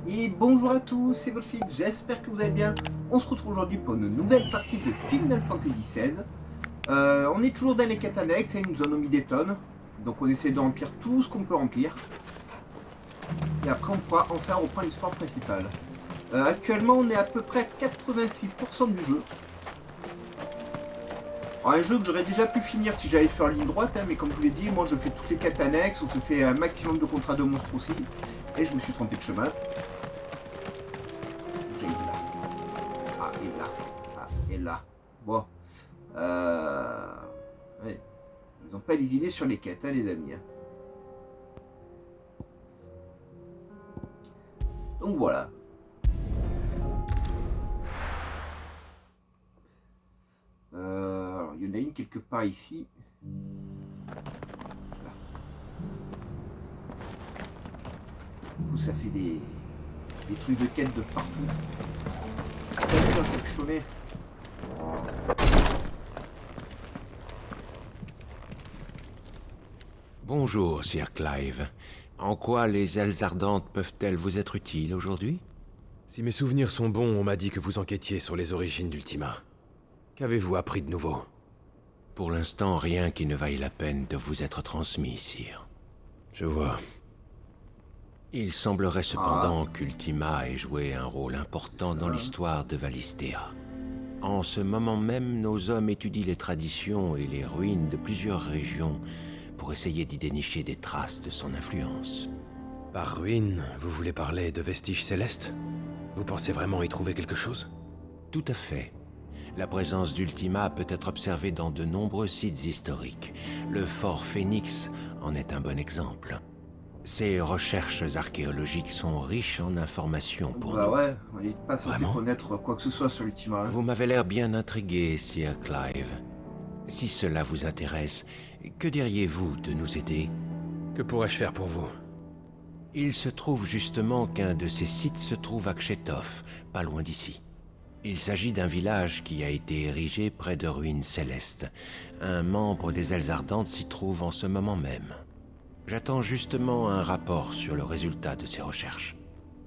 Et bonjour à tous, c'est Wolfie, j'espère que vous allez bien. On se retrouve aujourd'hui pour une nouvelle partie de Final Fantasy XVI. On est toujours dans les quêtes annexes et ils nous en ont mis des tonnes. Donc on essaie de remplir tout ce qu'on peut remplir. Et après on pourra enfin reprendre l'histoire principale. Actuellement on est à peu près à 86% du jeu. Alors, un jeu que j'aurais déjà pu finir si j'avais fait en ligne droite, hein, mais comme je vous l'ai dit, moi je fais toutes les quêtes annexes, on se fait un maximum de contrats de monstres aussi. Et je me suis trompé de chemin. Et là. Bon. Ouais. Ils n'ont pas les idées sur les quêtes, hein, les amis. Donc voilà. Alors, il y en a une quelque part ici. Là. Du coup, ça fait des trucs de quête de partout. Salut, un capuchonné. Bonjour, Sir Clive. En quoi les ailes ardentes peuvent-elles vous être utiles aujourd'hui? Si mes souvenirs sont bons, on m'a dit que vous enquêtiez sur les origines d'Ultima. Qu'avez-vous appris de nouveau? Pour l'instant, rien qui ne vaille la peine de vous être transmis, Sire. Je vois. Il semblerait cependant qu'Ultima ait joué un rôle important dans l'histoire de Valisthea. En ce moment même, nos hommes étudient les traditions et les ruines de plusieurs régions pour essayer d'y dénicher des traces de son influence. Par ruine, vous voulez parler de vestiges célestes? Vous pensez vraiment y trouver quelque chose? Tout à fait. La présence d'Ultima peut être observée dans de nombreux sites historiques. Le fort Phénix en est un bon exemple. Ces recherches archéologiques sont riches en informations pour nous. Ouais, on n'est pas censé connaître quoi que ce soit sur l'Ultima. Vous m'avez l'air bien intrigué, Sir Clive. Si cela vous intéresse, que diriez-vous de nous aider? Que pourrais-je faire pour vous? Il se trouve justement qu'un de ces sites se trouve à Kshetov, pas loin d'ici. Il s'agit d'un village qui a été érigé près de ruines célestes. Un membre des Ailes Ardentes s'y trouve en ce moment même. J'attends justement un rapport sur le résultat de ces recherches.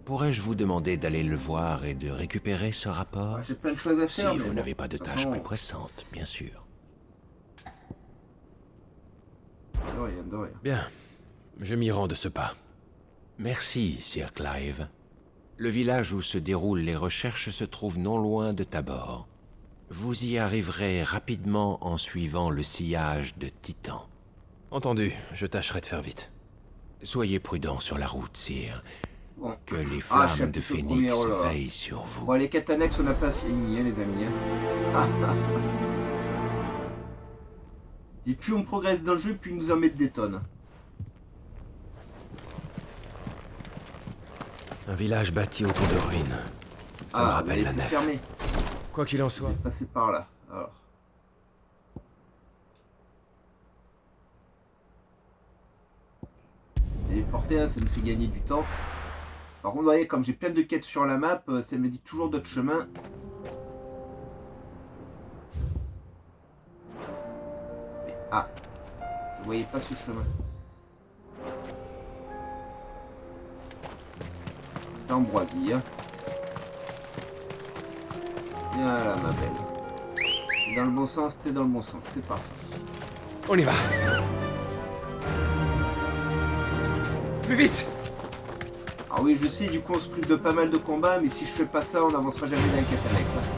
Pourrais-je vous demander d'aller le voir et de récupérer ce rapport? J'ai plein de choses à faire. Si vous n'avez pas de tâches plus pressantes, bien sûr. De rien. Bien, je m'y rends de ce pas. Merci, Sir Clive. Le village où se déroulent les recherches se trouve non loin de Tabor. Vous y arriverez rapidement en suivant le sillage de Titan. Entendu, je tâcherai de faire vite. Soyez prudent sur la route, Sire. Bon. Que les flammes de Phénix premier, veillent sur vous. Bon, les quêtes annexes, on n'a pas fini, hein, les amis. Et plus on progresse dans le jeu, plus ils nous en mettent des tonnes. Un village bâti autour de ruines. Ça me rappelle la nef. Fermé. Quoi qu'il en soit. Je vais passer par là. Alors. Téléporter, hein, ça nous fait gagner du temps. Par contre, vous voyez, comme j'ai plein de quêtes sur la map, ça me dit toujours d'autres chemins. Mais, je voyais pas ce chemin. C'est Ambroisie, hein. Voilà, ma belle. T'es dans le bon sens, t'es dans le bon sens, c'est parti. On y va. Plus vite. Ah oui, je sais, du coup on se prive de pas mal de combats, mais si je fais pas ça, on n'avancera jamais dans la quête annexe.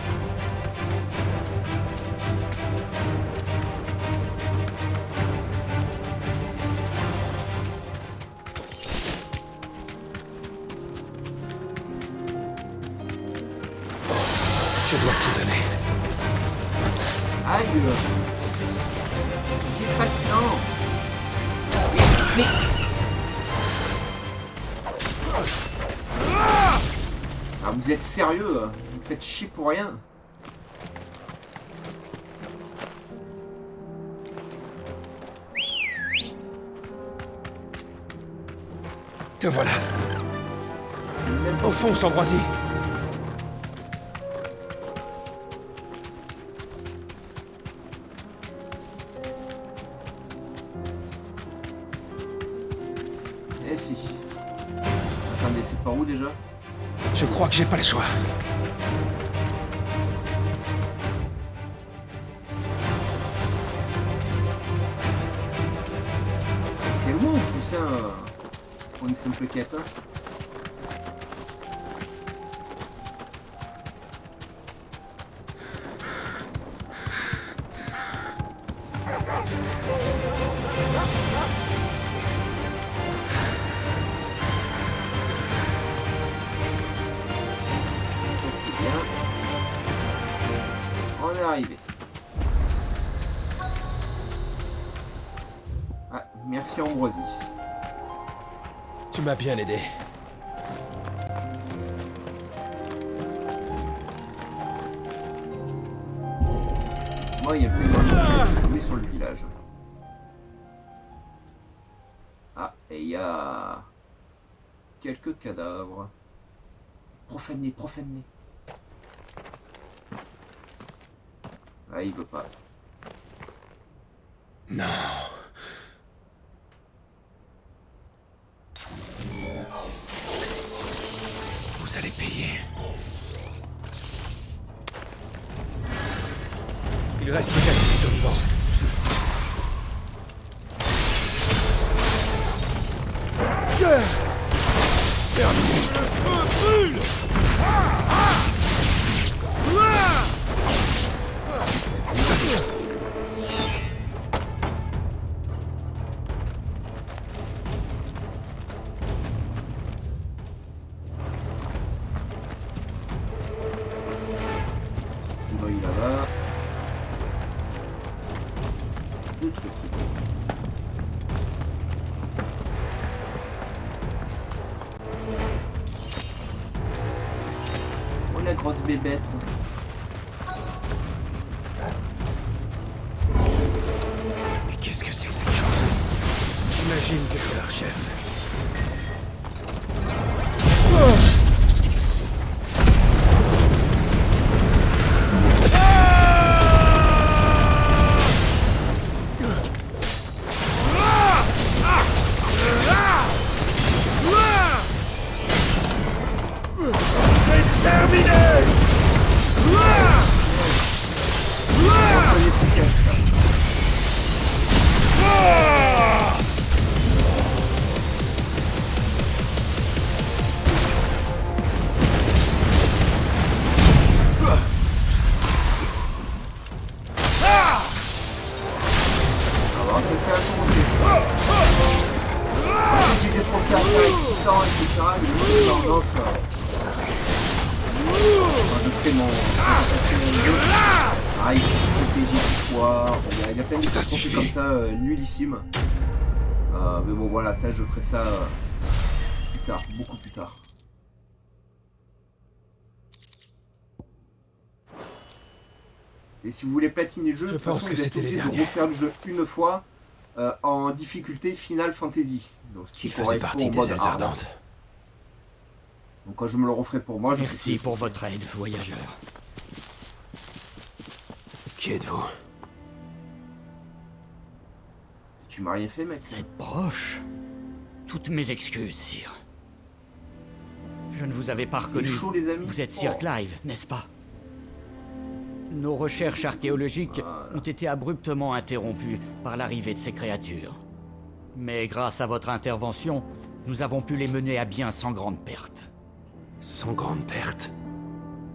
Je dois tout donner. Aïe! J'ai pas de temps! Mais... Ah, vous êtes sérieux? Vous me faites chier pour rien? Te voilà. Au fond, Ambroisie. Eh si. Attendez, c'est par où déjà? Je crois que j'ai pas le choix. C'est loin en plus, hein, pour une simple quête. Hein. On est arrivé. Ah, merci Ambroisie. Tu m'as bien aidé. Moi, il y a plus de monde qui est sur le village. Ah, et il y a quelques cadavres. Profane-les, profane-les. Ah, il veut pas. Non. Vous allez payer. Il reste peut-être des survivants. Terminez. Le feu brûle. Là-bas. Deux trucs. Oh la grosse bébête. Mais qu'est-ce que c'est que cette chose? J'imagine que c'est leur chef. Il y a plein de choses comme ça, nullissimes. Mais bon voilà, ça je ferai ça plus tard, beaucoup plus tard. Et si vous voulez platiner le jeu, je pense que c'était les derniers. De refaire le jeu une fois en difficulté Final Fantasy. Donc, ce qui faisait partie des ailes ardentes. Donc quand je me le referai pour moi, je... Merci pour votre aide, voyageur. Qui êtes-vous? Tu m'as rien fait, mec. Cette broche. Toutes mes excuses, sire. Je ne vous avais pas reconnu. Chaud, les amis. Vous êtes Sir Clive, n'est-ce pas? Nos recherches archéologiques ont été abruptement interrompues par l'arrivée de ces créatures. Mais grâce à votre intervention, nous avons pu les mener à bien sans grande perte. Sans grande perte?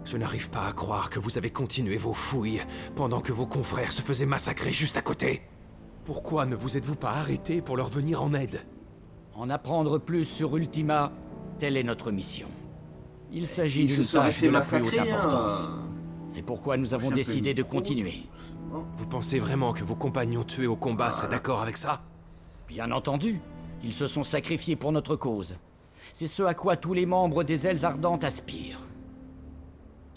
Je n'arrive pas à croire que vous avez continué vos fouilles pendant que vos confrères se faisaient massacrer juste à côté. Pourquoi ne vous êtes-vous pas arrêté pour leur venir en aide? En apprendre plus sur Ultima, telle est notre mission. Il s'agit d'une tâche de la plus haute importance. C'est pourquoi nous avons décidé de continuer. Vous pensez vraiment que vos compagnons tués au combat seraient d'accord avec ça? Bien entendu. Ils se sont sacrifiés pour notre cause. C'est ce à quoi tous les membres des Ailes Ardentes aspirent.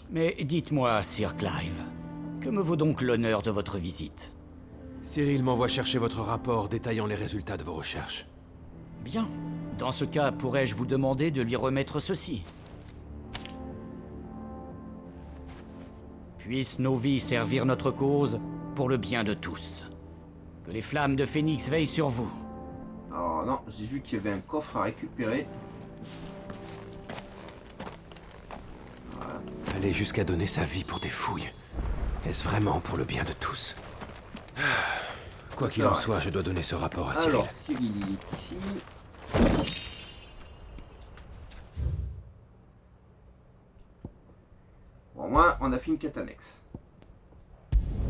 Mais dites-moi, Sir Clive, que me vaut donc l'honneur de votre visite? Cyril m'envoie chercher votre rapport détaillant les résultats de vos recherches. Bien. Dans ce cas, pourrais-je vous demander de lui remettre ceci? Puissent nos vies servir notre cause pour le bien de tous. Que les flammes de Phénix veillent sur vous. Alors non, j'ai vu qu'il y avait un coffre à récupérer. Aller jusqu'à donner sa vie pour des fouilles. Est-ce vraiment pour le bien de tous? Quoi qu'il en soit, je dois donner ce rapport à Cyril. Alors, Cyril, il est ici. Bon, moi, on a fait une quête annexe.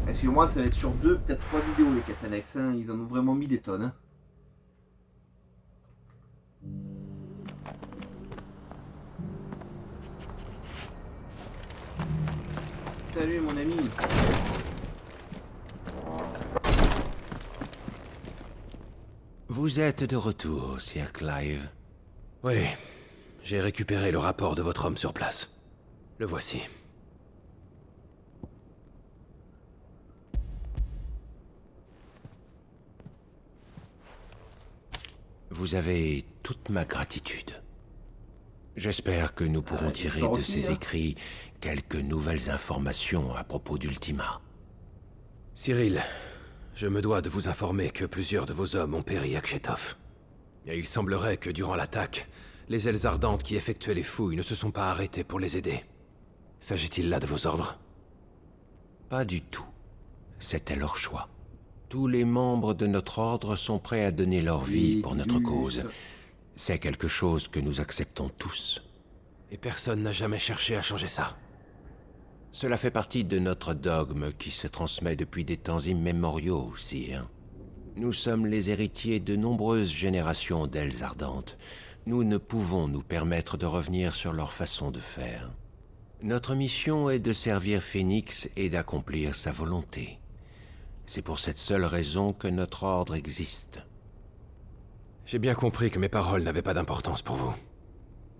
Excusez-moi, ça va être sur 2, peut-être 3 vidéos les quêtes annexes. Hein. Ils en ont vraiment mis des tonnes. Hein. Salut mon ami. Vous êtes de retour, Sir Clive. Oui, j'ai récupéré le rapport de votre homme sur place. Le voici. Vous avez toute ma gratitude. J'espère que nous pourrons tirer j'espère de aussi, ces hein. écrits quelques nouvelles informations à propos d'Ultima. Cyril, je me dois de vous informer que plusieurs de vos hommes ont péri à Kshetov. Et il semblerait que durant l'attaque, les ailes ardentes qui effectuaient les fouilles ne se sont pas arrêtées pour les aider. S'agit-il là de vos ordres? Pas du tout. C'était leur choix. Tous les membres de notre ordre sont prêts à donner leur vie pour notre cause. C'est quelque chose que nous acceptons tous. Et personne n'a jamais cherché à changer ça. Cela fait partie de notre dogme qui se transmet depuis des temps immémoriaux aussi. Nous sommes les héritiers de nombreuses générations d'ailes ardentes. Nous ne pouvons nous permettre de revenir sur leur façon de faire. Notre mission est de servir Phénix et d'accomplir sa volonté. C'est pour cette seule raison que notre ordre existe. J'ai bien compris que mes paroles n'avaient pas d'importance pour vous.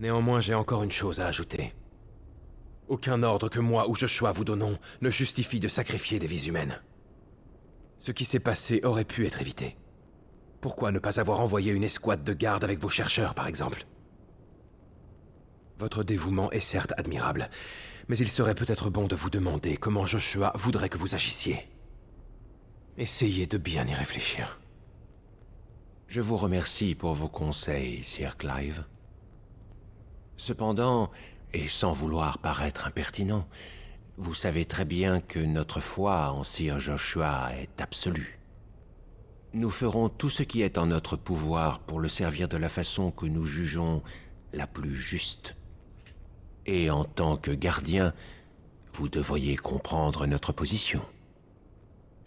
Néanmoins, j'ai encore une chose à ajouter. Aucun ordre que moi ou Joshua vous donnons ne justifie de sacrifier des vies humaines. Ce qui s'est passé aurait pu être évité. Pourquoi ne pas avoir envoyé une escouade de garde avec vos chercheurs, par exemple? Votre dévouement est certes admirable, mais il serait peut-être bon de vous demander comment Joshua voudrait que vous agissiez. Essayez de bien y réfléchir. Je vous remercie pour vos conseils, Sir Clive. Cependant, et sans vouloir paraître impertinent, vous savez très bien que notre foi en Sir Joshua est absolue. Nous ferons tout ce qui est en notre pouvoir pour le servir de la façon que nous jugeons la plus juste. Et en tant que gardien, vous devriez comprendre notre position.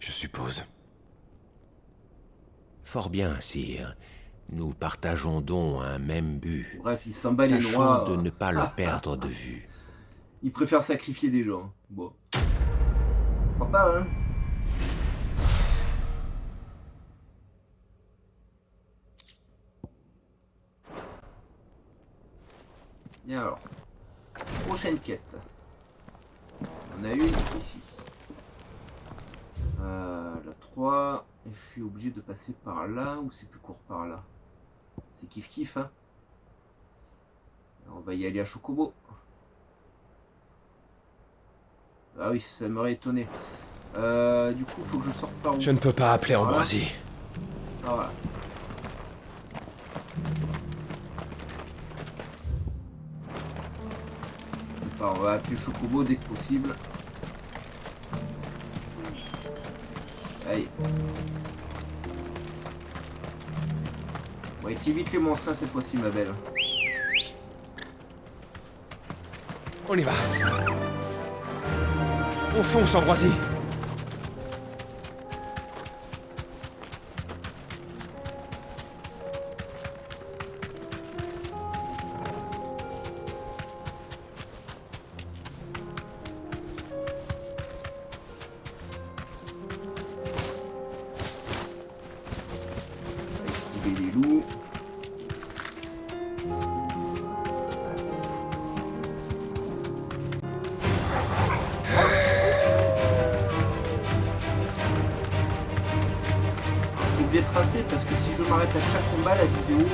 Je suppose. Fort bien, sire. Nous partageons donc un même but. Bref, il s'en bat les Tâchons noix. de ne pas le perdre de vue. Il préfère sacrifier des gens. Bon. Pourquoi pas, hein. Bien alors. Prochaine quête. On a une ici. La 3. Et je suis obligé de passer par là ou c'est plus court par là? C'est kiff kiff, hein. On va y aller à Chocobo. Ah oui, ça m'aurait étonné. Du coup, faut que je sorte par où? Je ne peux pas appeler Voilà. Ambroisie. Ah, voilà. Enfin, on va appeler Chocobo dès que possible. Allez. Ouais, évite les monstres hein, cette fois-ci, ma belle. On y va. On fonce, Ambroisie. Activer les loups. Je suis obligé de tracer parce que si je m'arrête à chaque combat, la vidéo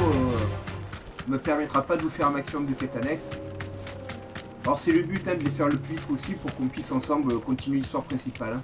me permettra pas de vous faire un maximum de quêtes annexes. Alors c'est le but hein, de les faire le plus vite possible pour qu'on puisse ensemble continuer l'histoire principale. Hein.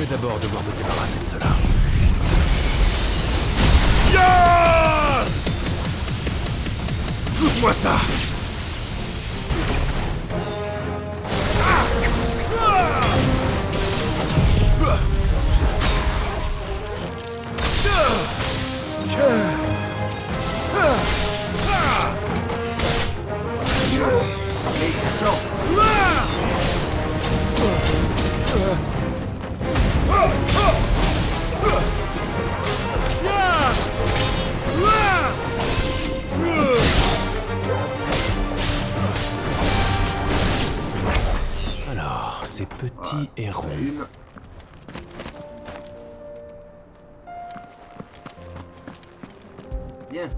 vais d'abord devoir me débarrasser de cela. Ya! Goûte-moi ça! Alors, ces petits hérons. Une. Bien.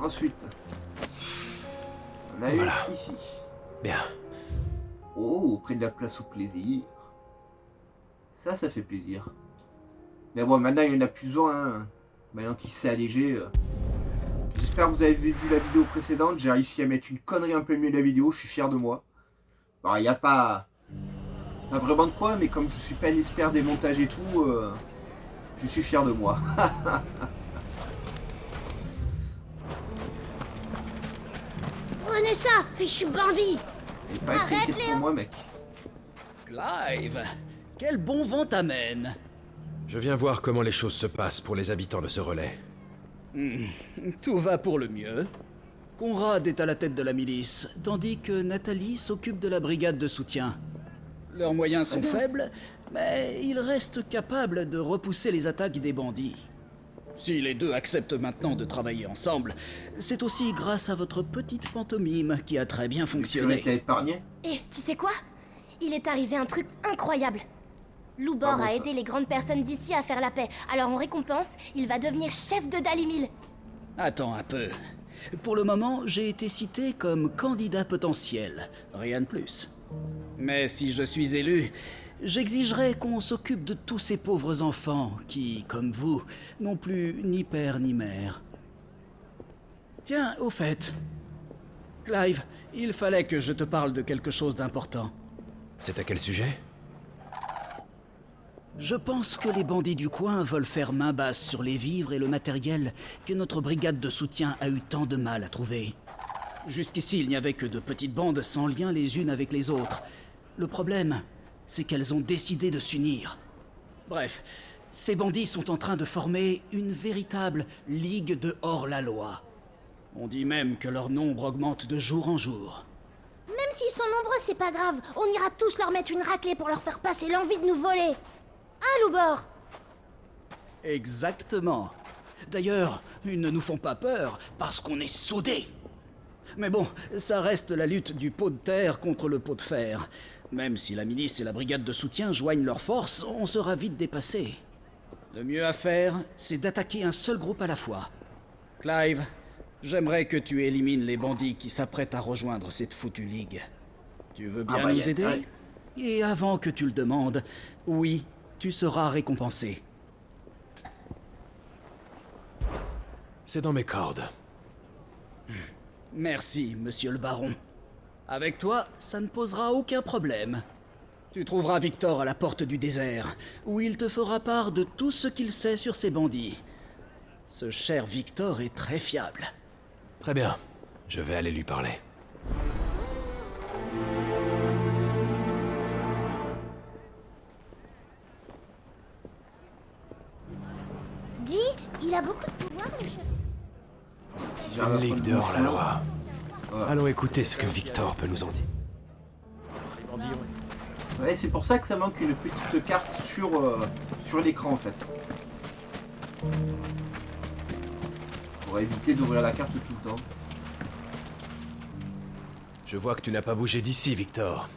Ensuite, on a Voilà. une ici. Bien. Oh, près de la place au plaisir. Ça fait plaisir. Mais bon, maintenant il n'y en a plus besoin. Hein. Maintenant qu'il s'est allégé. J'espère que vous avez vu la vidéo précédente. J'ai réussi à mettre une connerie un peu mieux de la vidéo. Je suis fier de moi. Bon, il n'y a pas vraiment de quoi, mais comme je suis pas un expert des montages et tout, je suis fier de moi. Prenez ça, fichu bandit! Et pas écrit Arrête, une question Léon. pour moi, mec. Clive, quel bon vent t'amène. Je viens voir comment les choses se passent pour les habitants de ce relais. Tout va pour le mieux. Conrad est à la tête de la milice, tandis que Nathalie s'occupe de la brigade de soutien. Leurs moyens sont faibles, mais ils restent capables de repousser les attaques des bandits. Si les deux acceptent maintenant de travailler ensemble, c'est aussi grâce à votre petite pantomime qui a très bien Tu fonctionné. été épargné. Et tu sais quoi? Il est arrivé un truc incroyable. Loubor Ah bon, a ça. aidé les grandes personnes d'ici à faire la paix. Alors en récompense, il va devenir chef de Dalimil. Attends un peu. Pour le moment, j'ai été cité comme candidat potentiel, rien de plus. Mais si je suis élu, j'exigerai qu'on s'occupe de tous ces pauvres enfants qui, comme vous, n'ont plus ni père ni mère. Tiens, au fait, Clive, il fallait que je te parle de quelque chose d'important. C'est à quel sujet? Je pense que les bandits du coin veulent faire main basse sur les vivres et le matériel que notre brigade de soutien a eu tant de mal à trouver. Jusqu'ici, il n'y avait que de petites bandes sans lien les unes avec les autres. Le problème, c'est qu'elles ont décidé de s'unir. Bref, ces bandits sont en train de former une véritable ligue de hors-la-loi. On dit même que leur nombre augmente de jour en jour. Même s'ils sont nombreux, c'est pas grave. On ira tous leur mettre une raclée pour leur faire passer l'envie de nous voler. Hein, Loubor? Exactement. D'ailleurs, ils ne nous font pas peur parce qu'on est soudés. Mais bon, ça reste la lutte du pot de terre contre le pot de fer. Même si la milice et la brigade de soutien joignent leurs forces, on sera vite dépassé. Le mieux à faire, c'est d'attaquer un seul groupe à la fois. Clive, j'aimerais que tu élimines les bandits qui s'apprêtent à rejoindre cette foutue ligue. Tu veux bien nous aider? ouais. Et avant que tu le demandes, oui, tu seras récompensé. C'est dans mes cordes. Merci, monsieur le baron. Avec toi, ça ne posera aucun problème. Tu trouveras Victor à la porte du désert, où il te fera part de tout ce qu'il sait sur ces bandits. Ce cher Victor est très fiable. Très bien. Je vais aller lui parler. Dis, il a beaucoup de pouvoir, le chef. J'ai Une un ligue peu de dehors la mouvement. loi. Ouais. Allons écouter ce que Victor peut nous en dire. Ouais, c'est pour ça que ça manque une petite carte sur l'écran en fait. Pour éviter d'ouvrir la carte tout le temps. Je vois que tu n'as pas bougé d'ici, Victor.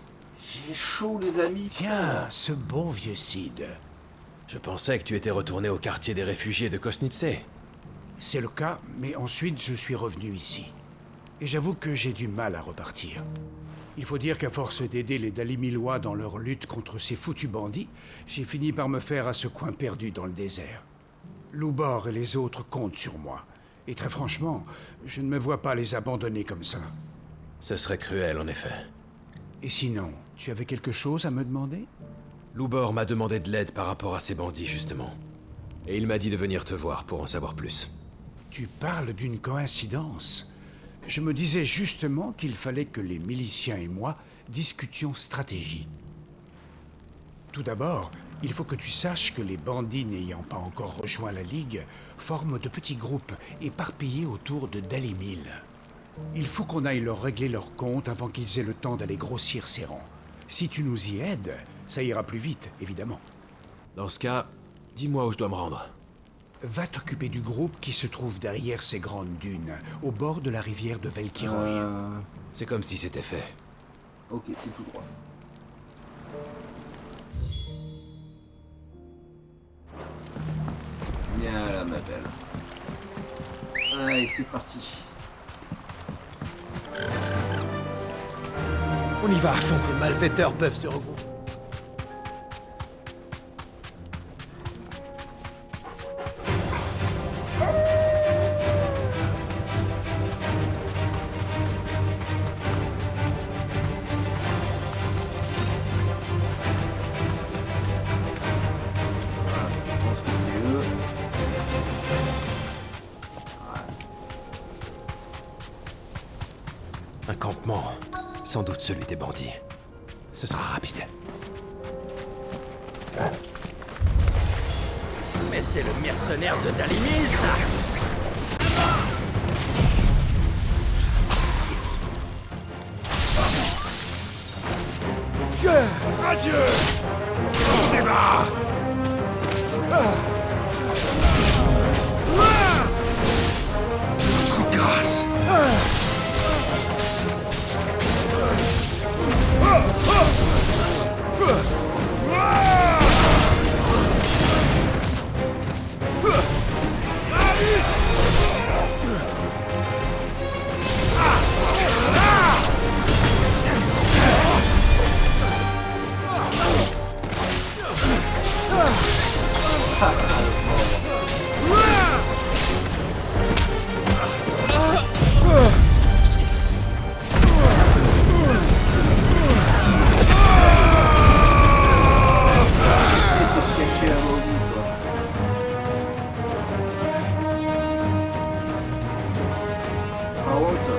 J'ai chaud les amis. Tiens, ce bon vieux Cid. Je pensais que tu étais retourné au quartier des réfugiés de Kosnitse. C'est le cas, mais ensuite je suis revenu ici. Et j'avoue que j'ai du mal à repartir. Il faut dire qu'à force d'aider les Dalimilois dans leur lutte contre ces foutus bandits, j'ai fini par me faire à ce coin perdu dans le désert. Loubor et les autres comptent sur moi. Et très franchement, je ne me vois pas les abandonner comme ça. Ce serait cruel, en effet. Et sinon, tu avais quelque chose à me demander? Loubor m'a demandé de l'aide par rapport à ces bandits, justement. Et il m'a dit de venir te voir pour en savoir plus. Tu parles d'une coïncidence. Je me disais justement qu'il fallait que les miliciens et moi discutions stratégie. Tout d'abord, il faut que tu saches que les bandits n'ayant pas encore rejoint la Ligue forment de petits groupes éparpillés autour de Dalimil. Il faut qu'on aille leur régler leur compte avant qu'ils aient le temps d'aller grossir ces rangs. Si tu nous y aides, ça ira plus vite, évidemment. Dans ce cas, dis-moi où je dois me rendre. Va t'occuper du groupe qui se trouve derrière ces grandes dunes, au bord de la rivière de Velkiroy. C'est comme si c'était fait. Ok, c'est tout droit. Viens là, ma belle. Allez, c'est parti. On y va à fond. Les malfaiteurs peuvent se regrouper. Je pense que c'est eux. Un campement. Sans doute celui des bandits. Ce sera rapide. Mais c'est le mercenaire de Dalimil, ça! Adieu! On débat! Coup de grâce! Caché là-bas au bout, quoi. Par contre,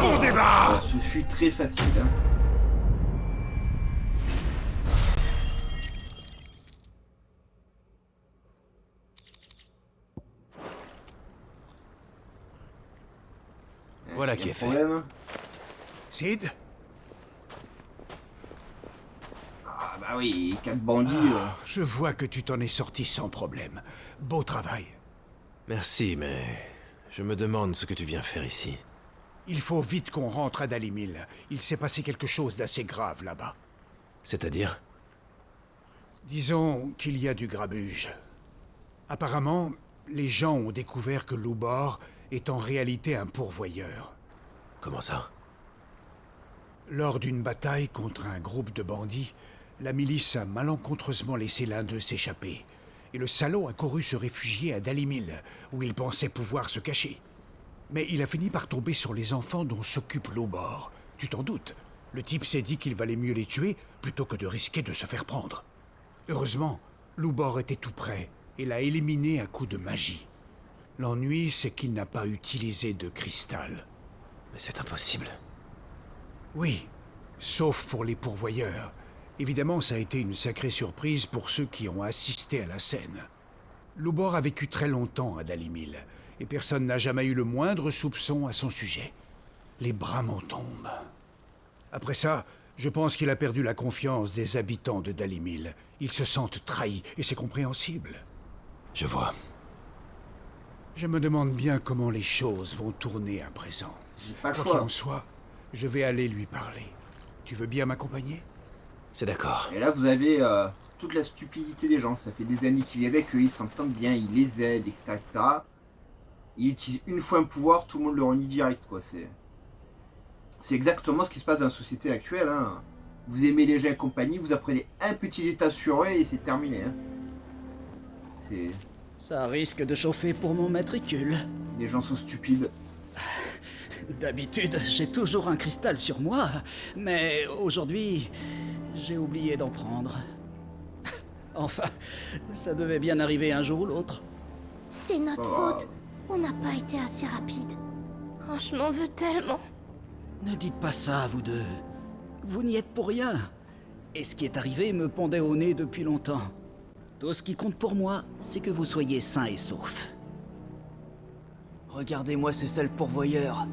On débat! ce fut très facile. Hein. Voilà Y a qui un est fait. problème. Sid? Ah bah oui, 4 bandits. Je vois que tu t'en es sorti sans problème. Beau travail. Merci, mais... je me demande ce que tu viens faire ici. Il faut vite qu'on rentre à Dalimil. Il s'est passé quelque chose d'assez grave là-bas. C'est-à-dire? Disons qu'il y a du grabuge. Apparemment, les gens ont découvert que Loubor est en réalité un pourvoyeur. Comment ça? Lors d'une bataille contre un groupe de bandits, la milice a malencontreusement laissé l'un d'eux s'échapper. Et le salaud a couru se réfugier à Dalimil, où il pensait pouvoir se cacher. Mais il a fini par tomber sur les enfants dont s'occupe Loubor. Tu t'en doutes. Le type s'est dit qu'il valait mieux les tuer plutôt que de risquer de se faire prendre. Heureusement, Loubor était tout près et l'a éliminé à coups de magie. L'ennui, c'est qu'il n'a pas utilisé de cristal. Mais c'est impossible. Oui, sauf pour les pourvoyeurs. Évidemment, ça a été une sacrée surprise pour ceux qui ont assisté à la scène. Loubor a vécu très longtemps à Dalimil, et personne n'a jamais eu le moindre soupçon à son sujet. Les bras m'en tombent. Après ça, je pense qu'il a perdu la confiance des habitants de Dalimil. Ils se sentent trahis, et c'est compréhensible. Je vois. Je me demande bien comment les choses vont tourner à présent. J'ai pas le Quoi qu'il choix. en soit, je vais aller lui parler. Tu veux bien m'accompagner? C'est d'accord. Et là, vous avez toute la stupidité des gens. Ça fait des années qu'ils vivent avec eux, ils s'entendent bien, ils les aident, etc., etc. Ils utilisent une fois un pouvoir, tout le monde le renie direct, quoi. C'est exactement ce qui se passe dans la société actuelle. Hein. Vous aimez les gens et compagnie, vous apprenez un petit détail sur eux et c'est terminé. Hein. Ça risque de chauffer pour mon matricule. Les gens sont stupides. D'habitude, j'ai toujours un cristal sur moi, mais aujourd'hui, j'ai oublié d'en prendre. Enfin, ça devait bien arriver un jour ou l'autre. C'est notre faute. On n'a pas été assez rapide. Oh, je m'en veux tellement. Ne dites pas ça, vous deux. Vous n'y êtes pour rien. Et ce qui est arrivé me pendait au nez depuis longtemps. Tout ce qui compte pour moi, c'est que vous soyez sains et saufs. Regardez-moi ce sale pourvoyeur.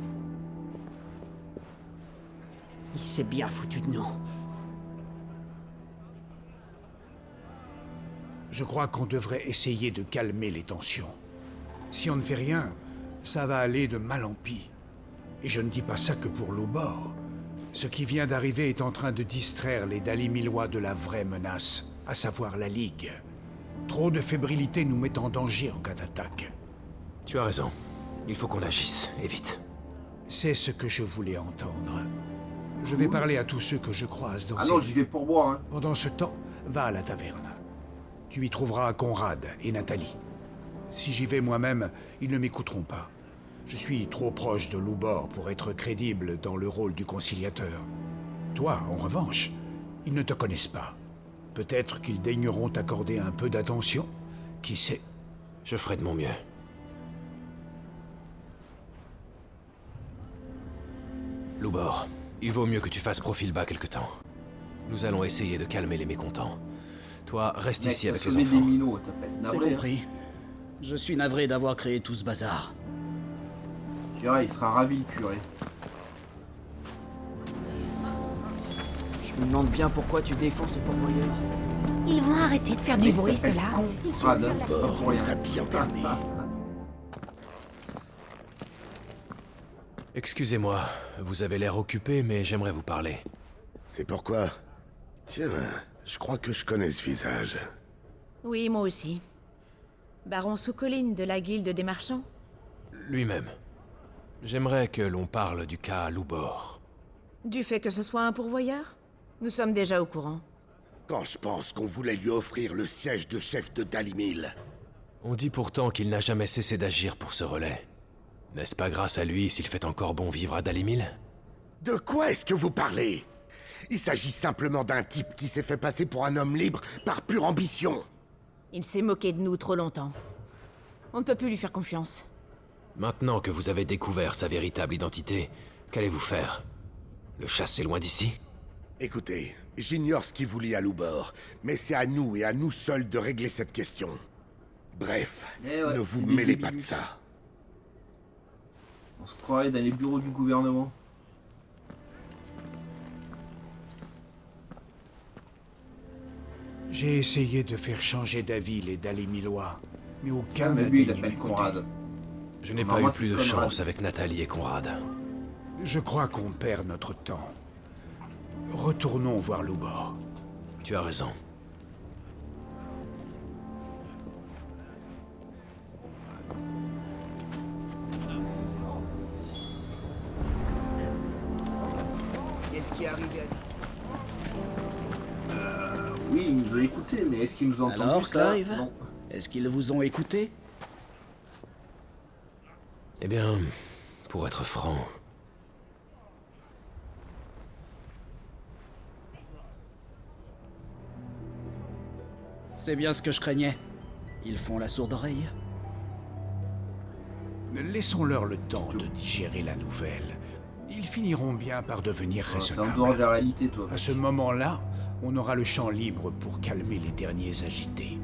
Il s'est bien foutu de nous. Je crois qu'on devrait essayer de calmer les tensions. Si on ne fait rien, ça va aller de mal en pis. Et je ne dis pas ça que pour Loubor. Ce qui vient d'arriver est en train de distraire les Dalimilois de la vraie menace, à savoir la Ligue. Trop de fébrilité nous met en danger en cas d'attaque. Tu as raison. Il faut qu'on agisse, et vite. C'est ce que je voulais entendre. Je vais parler à tous ceux que je croise dans Ah non, ces... j'y vais pour boire. Hein. Pendant ce temps, va à la taverne. Tu y trouveras Conrad et Nathalie. Si j'y vais moi-même, ils ne m'écouteront pas. Je suis trop proche de Loubor pour être crédible dans le rôle du conciliateur. Toi, en revanche, ils ne te connaissent pas. Peut-être qu'ils daigneront t'accorder un peu d'attention. Qui sait? Je ferai de mon mieux. Loubor, il vaut mieux que tu fasses profil bas quelque temps. Nous allons essayer de calmer les mécontents. Toi, reste ici avec les enfants. Des minots, t'as pas été C'est navré, hein. compris. Je suis navré d'avoir créé tout ce bazar. Tu verras, il sera ravi le curé. Je me demande bien pourquoi tu défends ce pourvoyeur. Ils vont arrêter de faire du bruit, ceux-là. Conrad, hein, pas pour rien. Excusez-moi, vous avez l'air occupé, mais j'aimerais vous parler. C'est pourquoi? Tiens, je crois que je connais ce visage. Oui, moi aussi. Baron Soukoline de la Guilde des Marchands. Lui-même. J'aimerais que l'on parle du cas Loubor. Du fait que ce soit un pourvoyeur? Nous sommes déjà au courant. Quand je pense qu'on voulait lui offrir le siège de chef de Dalimil. On dit pourtant qu'il n'a jamais cessé d'agir pour ce relais. N'est-ce pas grâce à lui s'il fait encore bon vivre à Dalimil? De quoi est-ce que vous parlez? Il s'agit simplement d'un type qui s'est fait passer pour un homme libre par pure ambition. Il s'est moqué de nous trop longtemps. On ne peut plus lui faire confiance. Maintenant que vous avez découvert sa véritable identité, qu'allez-vous faire? Le chasser loin d'ici? Écoutez, j'ignore ce qui vous lie à Loubor, mais c'est à nous et à nous seuls de régler cette question. Bref, Eh ouais, ne vous c'est des mêlez pas de débiles. ça. On se croirait dans les bureaux du gouvernement. J'ai essayé de faire changer d'avis les Dalimilois, mais aucun Mais Ah, n'a lui, il daigné appelle m'écouter. Conrad. Je n'ai Bah, pas moi, eu plus c'est de Conrad. chance avec Nathalie et Conrad. Je crois qu'on perd notre temps. Retournons voir Loubor. Tu as raison. Qu'est-ce qui est arrivé à... Oui, il nous a écoutés, mais est-ce qu'ils nous ont entendu Alors, ça? Clive? Non. Est-ce qu'ils vous ont écouté? Eh bien, pour être franc, C'est bien ce que je craignais. Ils font la sourde oreille. Laissons-leur le temps de digérer la nouvelle. Ils finiront bien par devenir C'est en dehors de raisonnables. la réalité, toi. À ce moment-là, on aura le champ libre pour calmer les derniers agités.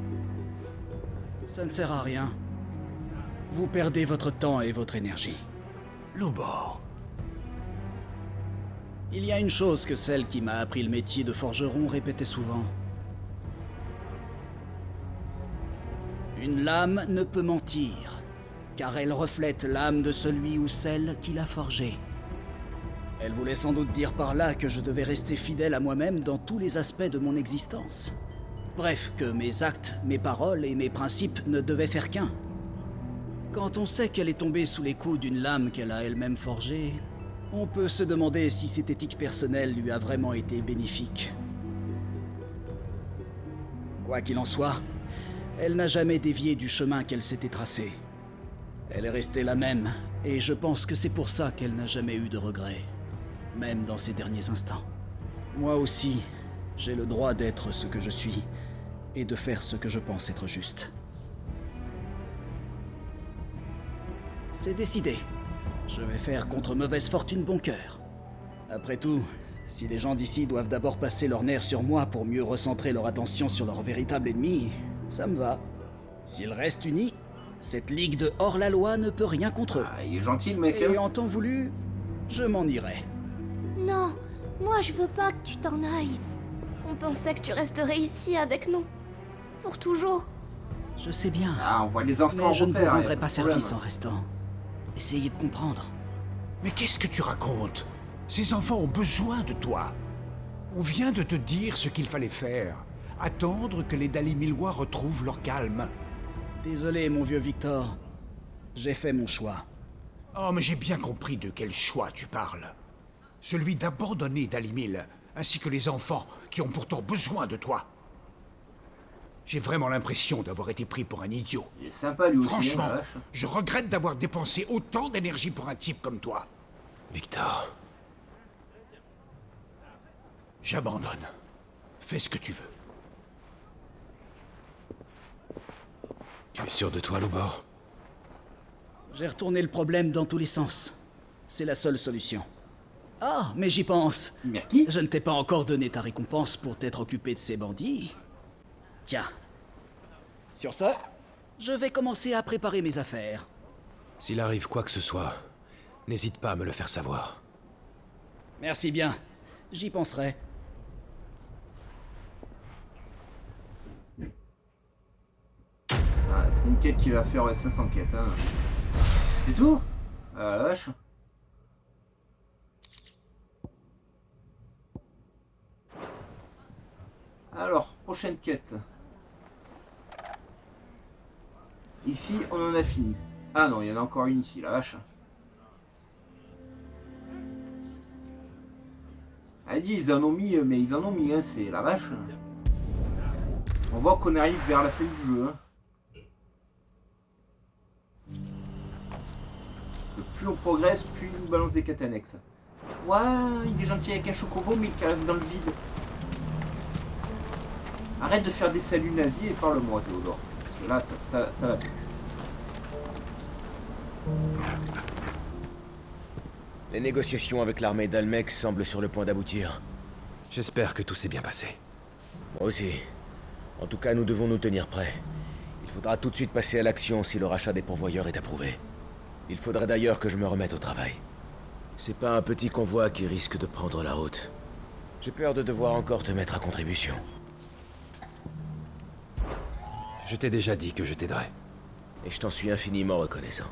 Ça ne sert à rien. Vous perdez votre temps et votre énergie. Loubor. Il y a une chose que celle qui m'a appris le métier de forgeron répétait souvent. Une lame ne peut mentir, car elle reflète l'âme de celui ou celle qui l'a forgée. Elle voulait sans doute dire par là que je devais rester fidèle à moi-même dans tous les aspects de mon existence. Bref, que mes actes, mes paroles et mes principes ne devaient faire qu'un. Quand on sait qu'elle est tombée sous les coups d'une lame qu'elle a elle-même forgée, on peut se demander si cette éthique personnelle lui a vraiment été bénéfique. Quoi qu'il en soit, elle n'a jamais dévié du chemin qu'elle s'était tracé. Elle est restée la même, et je pense que c'est pour ça qu'elle n'a jamais eu de regrets, même dans ses derniers instants. Moi aussi, j'ai le droit d'être ce que je suis, et de faire ce que je pense être juste. C'est décidé. Je vais faire contre mauvaise fortune bon cœur. Après tout, si les gens d'ici doivent d'abord passer leur nerf sur moi pour mieux recentrer leur attention sur leur véritable ennemi, ça me va. S'ils restent unis, cette ligue de hors-la-loi ne peut rien contre eux. Ah, il est gentil le mec. Et hein. en temps voulu, je m'en irai. Non, moi je veux pas que tu t'en ailles. On pensait que tu resterais ici avec nous. Pour toujours. Je sais bien, Ah, on voit les enfants. mais je ne vous repères, rendrai y a pas de problème. service en restant. Essayez de comprendre. Mais qu'est-ce que tu racontes? Ces enfants ont besoin de toi. On vient de te dire ce qu'il fallait faire. Attendre que les Dalimillois retrouvent leur calme. Désolé, mon vieux Victor. J'ai fait mon choix. Oh, mais j'ai bien compris de quel choix tu parles. Celui d'abandonner Dalimil, ainsi que les enfants qui ont pourtant besoin de toi. J'ai vraiment l'impression d'avoir été pris pour un idiot. Il est sympa lui aussi. Franchement, hein, la vache. je regrette d'avoir dépensé autant d'énergie pour un type comme toi. Victor, J'abandonne. Fais ce que tu veux. tu es sûr de toi, Lubor? J'ai retourné le problème dans tous les sens. C'est la seule solution. Ah, mais j'y pense. Merci. Je ne t'ai pas encore donné ta récompense pour t'être occupé de ces bandits. Tiens. Sur ça, je vais commencer à préparer mes affaires. S'il arrive quoi que ce soit, n'hésite pas à me le faire savoir. Merci bien. J'y penserai. C'est une quête qui va faire 500 quêtes. Hein. C'est tout? Ah la vache. Alors, prochaine quête. Ici, on en a fini. Ah non, il y en a encore une ici, la vache. Elle dit, ils en ont mis, mais ils en ont mis, hein, c'est la vache. On voit qu'on arrive vers la fin du jeu. Hein. Plus on progresse, plus il nous balance des quêtes annexes. Ouah, il est gentil avec un chocobo, mais il caresse dans le vide. Arrête de faire des saluts nazis et parle-moi, Théodore. Parce que là, ça va plus. Les négociations avec l'armée d'Almec semblent sur le point d'aboutir. J'espère que tout s'est bien passé. Moi aussi. En tout cas, nous devons nous tenir prêts. Il faudra tout de suite passer à l'action si le rachat des pourvoyeurs est approuvé. Il faudrait d'ailleurs que je me remette au travail. C'est pas un petit convoi qui risque de prendre la route. J'ai peur de devoir encore te mettre à contribution. Je t'ai déjà dit que je t'aiderais. Et je t'en suis infiniment reconnaissant.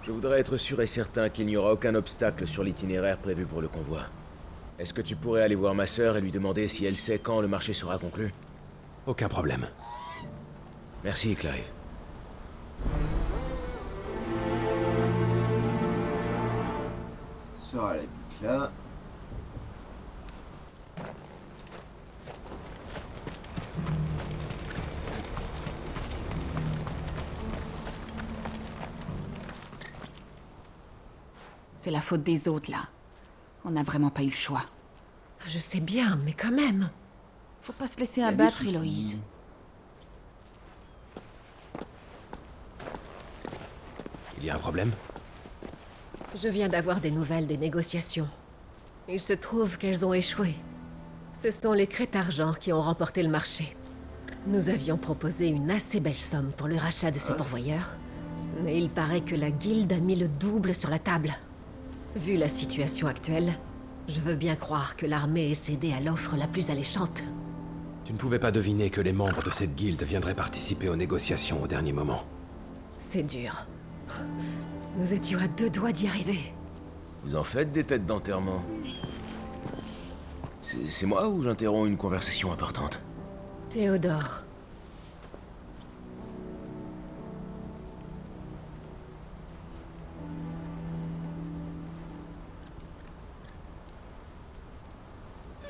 Je voudrais être sûr et certain qu'il n'y aura aucun obstacle sur l'itinéraire prévu pour le convoi. Est-ce que tu pourrais aller voir ma sœur et lui demander si elle sait quand le marché sera conclu? Aucun problème. Merci, Clive. Ça sera la bite là. C'est la faute des autres, là. On n'a vraiment pas eu le choix. Je sais bien, mais quand même. Faut pas se laisser Il y a des abattre, soucis. Héloïse. Il y a un problème? Je viens d'avoir des nouvelles des négociations. Il se trouve qu'elles ont échoué. Ce sont les Crétargents qui ont remporté le marché. Nous avions proposé une assez belle somme pour le rachat de ces pourvoyeurs. Mais il paraît que la guilde a mis le double sur la table. Vu la situation actuelle, je veux bien croire que l'armée est cédée à l'offre la plus alléchante. Tu ne pouvais pas deviner que les membres de cette guilde viendraient participer aux négociations au dernier moment. C'est dur. Nous étions à 2 doigts d'y arriver. Vous en faites des têtes d'enterrement? C'est moi ou j'interromps une conversation importante? Théodore.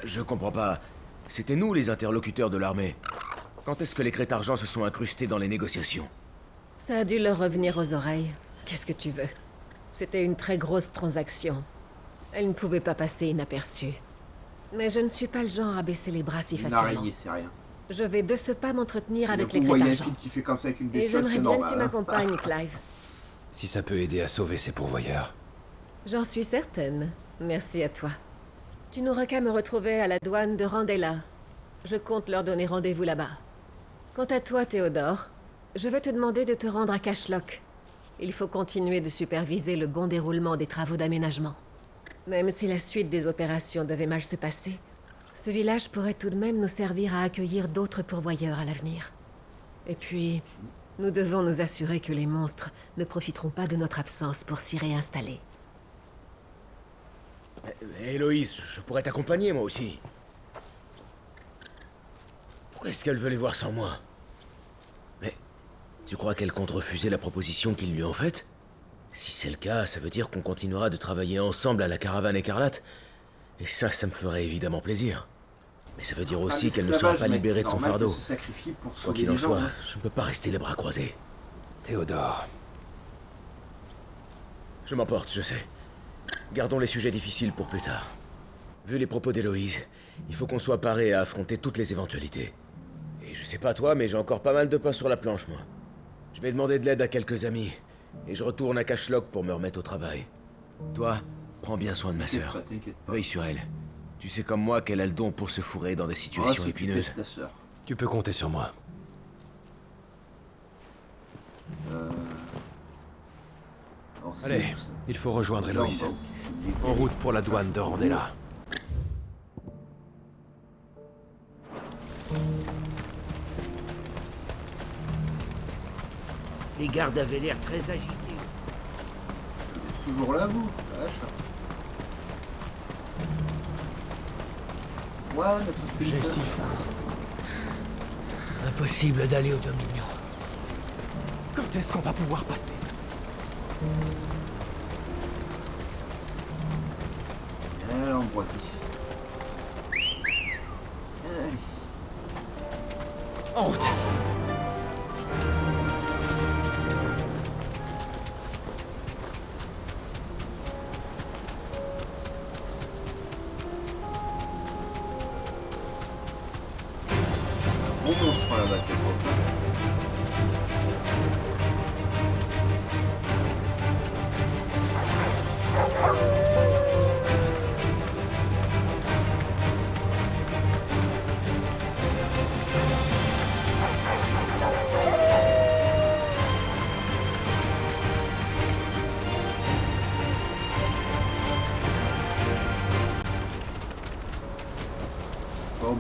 Je comprends pas. C'était nous les interlocuteurs de l'armée. Quand est-ce que les Crétargents se sont incrustés dans les négociations? Ça a dû leur revenir aux oreilles. Qu'est-ce que tu veux? C'était une très grosse transaction. Elle ne pouvait pas passer inaperçue. Mais je ne suis pas le genre à baisser les bras si Une facilement. araignée, c'est rien. Je vais de ce pas m'entretenir Si avec d'un les coup, vous crêtes voyez un d'argent. film qui fait comme ça avec une Et bestiole, j'aimerais c'est bien que normal. tu m'accompagnes, Clive. Si ça peut aider à sauver ces pourvoyeurs. J'en suis certaine. Merci à toi. Tu n'auras qu'à me retrouver à la douane de Randella. Je compte leur donner rendez-vous là-bas. Quant à toi, Théodore, je vais te demander de te rendre à Cashlock. Il faut continuer de superviser le bon déroulement des travaux d'aménagement. Même si la suite des opérations devait mal se passer, ce village pourrait tout de même nous servir à accueillir d'autres pourvoyeurs à l'avenir. Et puis, nous devons nous assurer que les monstres ne profiteront pas de notre absence pour s'y réinstaller. Héloïse, je pourrais t'accompagner moi aussi. Pourquoi est-ce qu'elle veut les voir sans moi? Mais tu crois qu'elle compte refuser la proposition qu'ils lui ont faite? Si c'est le cas, ça veut dire qu'on continuera de travailler ensemble à la caravane écarlate. Et ça me ferait évidemment plaisir. Mais ça veut dire aussi qu'elle ne sera pas libérée de son fardeau. Quoi qu'il en soit, je ne peux pas rester les bras croisés. Théodore. Je m'emporte, je sais. Gardons les sujets difficiles pour plus tard. Vu les propos d'Héloïse, il faut qu'on soit paré à affronter toutes les éventualités. Et je sais pas toi, mais j'ai encore pas mal de pain sur la planche, moi. Je vais demander de l'aide à quelques amis, et je retourne à Cashlock pour me remettre au travail. Toi, prends bien soin de ma sœur. Veille sur elle. Tu sais comme moi qu'elle a le don pour se fourrer dans des situations épineuses. Tu peux compter sur moi. Allez, il faut rejoindre Héloïse. En route pour la douane de Randella. Les gardes avaient l'air très agités. Toujours là, vous? Vache. Ouais, mais J'ai si faim. Impossible d'aller au Dominion. Quand est-ce qu'on va pouvoir passer? L'Ambroisie. En route! Bon monstre là-bas, c'est pas.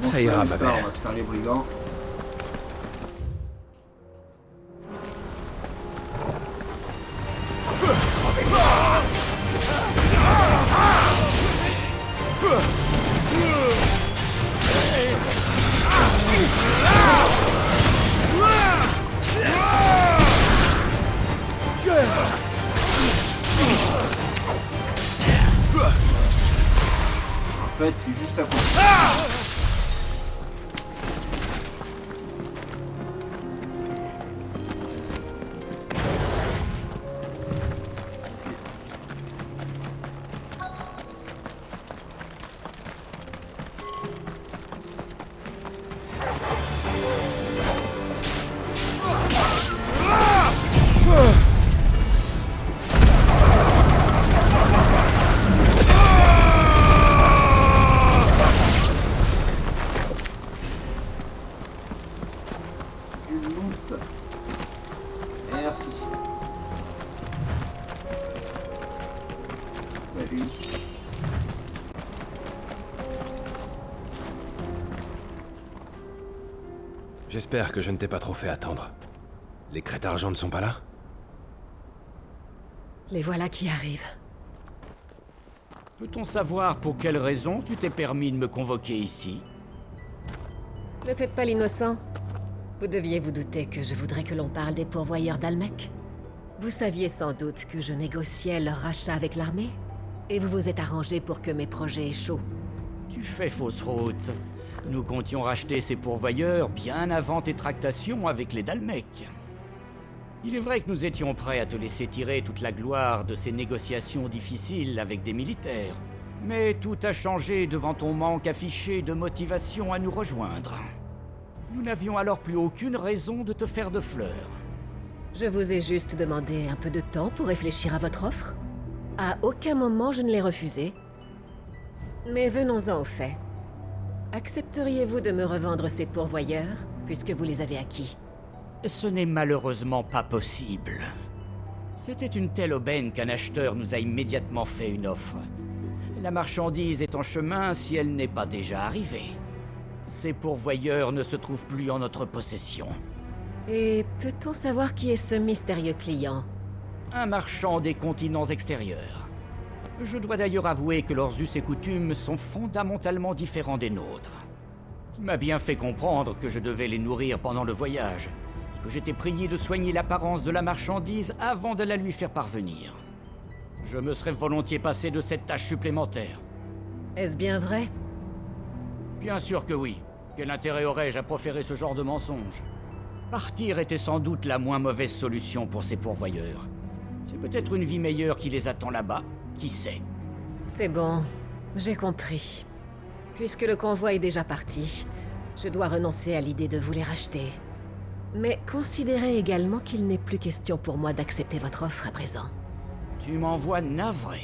Ça ira, ma belle. On va se faire les brigands. En fait, c'est juste à côté. Merci. Salut. J'espère que je ne t'ai pas trop fait attendre. Les crêtes d'argent ne sont pas là? Les voilà qui arrivent. Peut-on savoir pour quelle raison tu t'es permis de me convoquer ici? Ne faites pas l'innocent. Vous deviez vous douter que je voudrais que l'on parle des pourvoyeurs d'Almec. Vous saviez sans doute que je négociais leur rachat avec l'armée, et vous vous êtes arrangé pour que mes projets échouent. Tu fais fausse route. Nous comptions racheter ces pourvoyeurs bien avant tes tractations avec les Dalmecs. Il est vrai que nous étions prêts à te laisser tirer toute la gloire de ces négociations difficiles avec des militaires. Mais tout a changé devant ton manque affiché de motivation à nous rejoindre. Nous n'avions alors plus aucune raison de te faire de fleurs. Je vous ai juste demandé un peu de temps pour réfléchir à votre offre. À aucun moment je ne l'ai refusé. Mais venons-en au fait. Accepteriez-vous de me revendre ces pourvoyeurs, puisque vous les avez acquis? Ce n'est malheureusement pas possible. C'était une telle aubaine qu'un acheteur nous a immédiatement fait une offre. La marchandise est en chemin si elle n'est pas déjà arrivée. Ces pourvoyeurs ne se trouvent plus en notre possession. Et peut-on savoir qui est ce mystérieux client? Un marchand des continents extérieurs. Je dois d'ailleurs avouer que leurs us et coutumes sont fondamentalement différents des nôtres. Il m'a bien fait comprendre que je devais les nourrir pendant le voyage, et que j'étais prié de soigner l'apparence de la marchandise avant de la lui faire parvenir. Je me serais volontiers passé de cette tâche supplémentaire. Est-ce bien vrai? Bien sûr que oui. Quel intérêt aurais-je à proférer ce genre de mensonge? Partir était sans doute la moins mauvaise solution pour ces pourvoyeurs. C'est peut-être une vie meilleure qui les attend là-bas, qui sait? C'est bon, j'ai compris. Puisque le convoi est déjà parti, je dois renoncer à l'idée de vous les racheter. Mais considérez également qu'il n'est plus question pour moi d'accepter votre offre à présent. Tu m'envoies navré.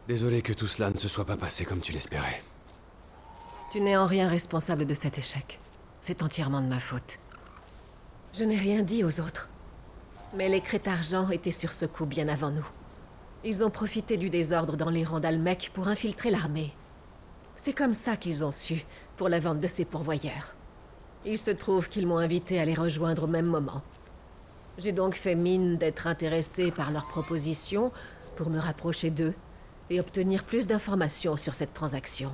Désolé que tout cela ne se soit pas passé comme tu l'espérais. Tu n'es en rien responsable de cet échec. C'est entièrement de ma faute. Je n'ai rien dit aux autres. Mais les Crétargents étaient sur ce coup bien avant nous. Ils ont profité du désordre dans les rangs d'Almec pour infiltrer l'armée. C'est comme ça qu'ils ont su pour la vente de ces pourvoyeurs. Il se trouve qu'ils m'ont invité à les rejoindre au même moment. J'ai donc fait mine d'être intéressé par leurs propositions pour me rapprocher d'eux et obtenir plus d'informations sur cette transaction.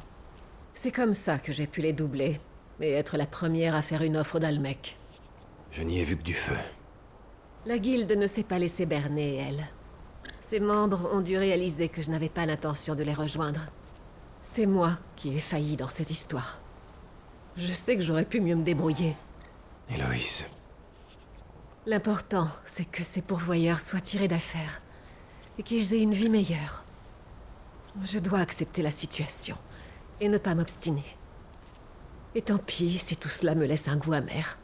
C'est comme ça que j'ai pu les doubler et être la première à faire une offre d'Almec. Je n'y ai vu que du feu. La guilde ne s'est pas laissée berner, elle. Ses membres ont dû réaliser que je n'avais pas l'intention de les rejoindre. C'est moi qui ai failli dans cette histoire. Je sais que j'aurais pu mieux me débrouiller. Héloïse. L'important, c'est que ces pourvoyeurs soient tirés d'affaire et qu'ils aient une vie meilleure. Je dois accepter la situation et ne pas m'obstiner. Et tant pis si tout cela me laisse un goût amer.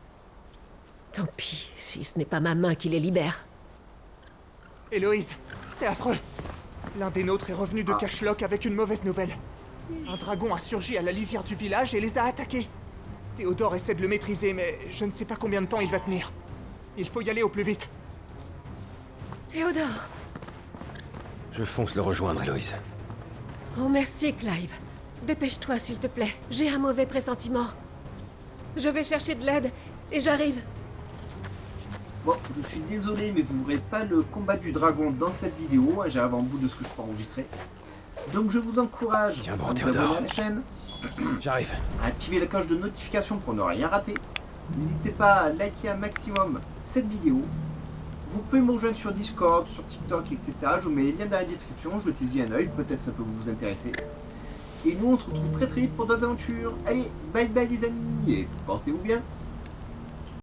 Tant pis si ce n'est pas ma main qui les libère. Héloïse, c'est affreux. L'un des nôtres est revenu de Cashlock avec une mauvaise nouvelle. Un dragon a surgi à la lisière du village et les a attaqués. Théodore essaie de le maîtriser, mais je ne sais pas combien de temps il va tenir. Il faut y aller au plus vite. Théodore! Je fonce le rejoindre, Héloïse. Oh merci, Clive. Dépêche-toi, s'il te plaît. J'ai un mauvais pressentiment. Je vais chercher de l'aide et j'arrive. Bon, je suis désolé, mais vous ne verrez pas le combat du dragon dans cette vidéo. J'ai avant bout de ce que je peux enregistrer. Donc je vous encourage à vous abonner à la chaîne. J'arrive. À activer la cloche de notification pour ne rien rater. N'hésitez pas à liker un maximum cette vidéo. Vous pouvez me rejoindre sur Discord, sur TikTok, etc. Je vous mets les liens dans la description. Jetez-y un oeil, peut-être ça peut vous intéresser. Et nous on se retrouve très vite pour d'autres aventures. Allez, bye bye les amis et portez-vous bien.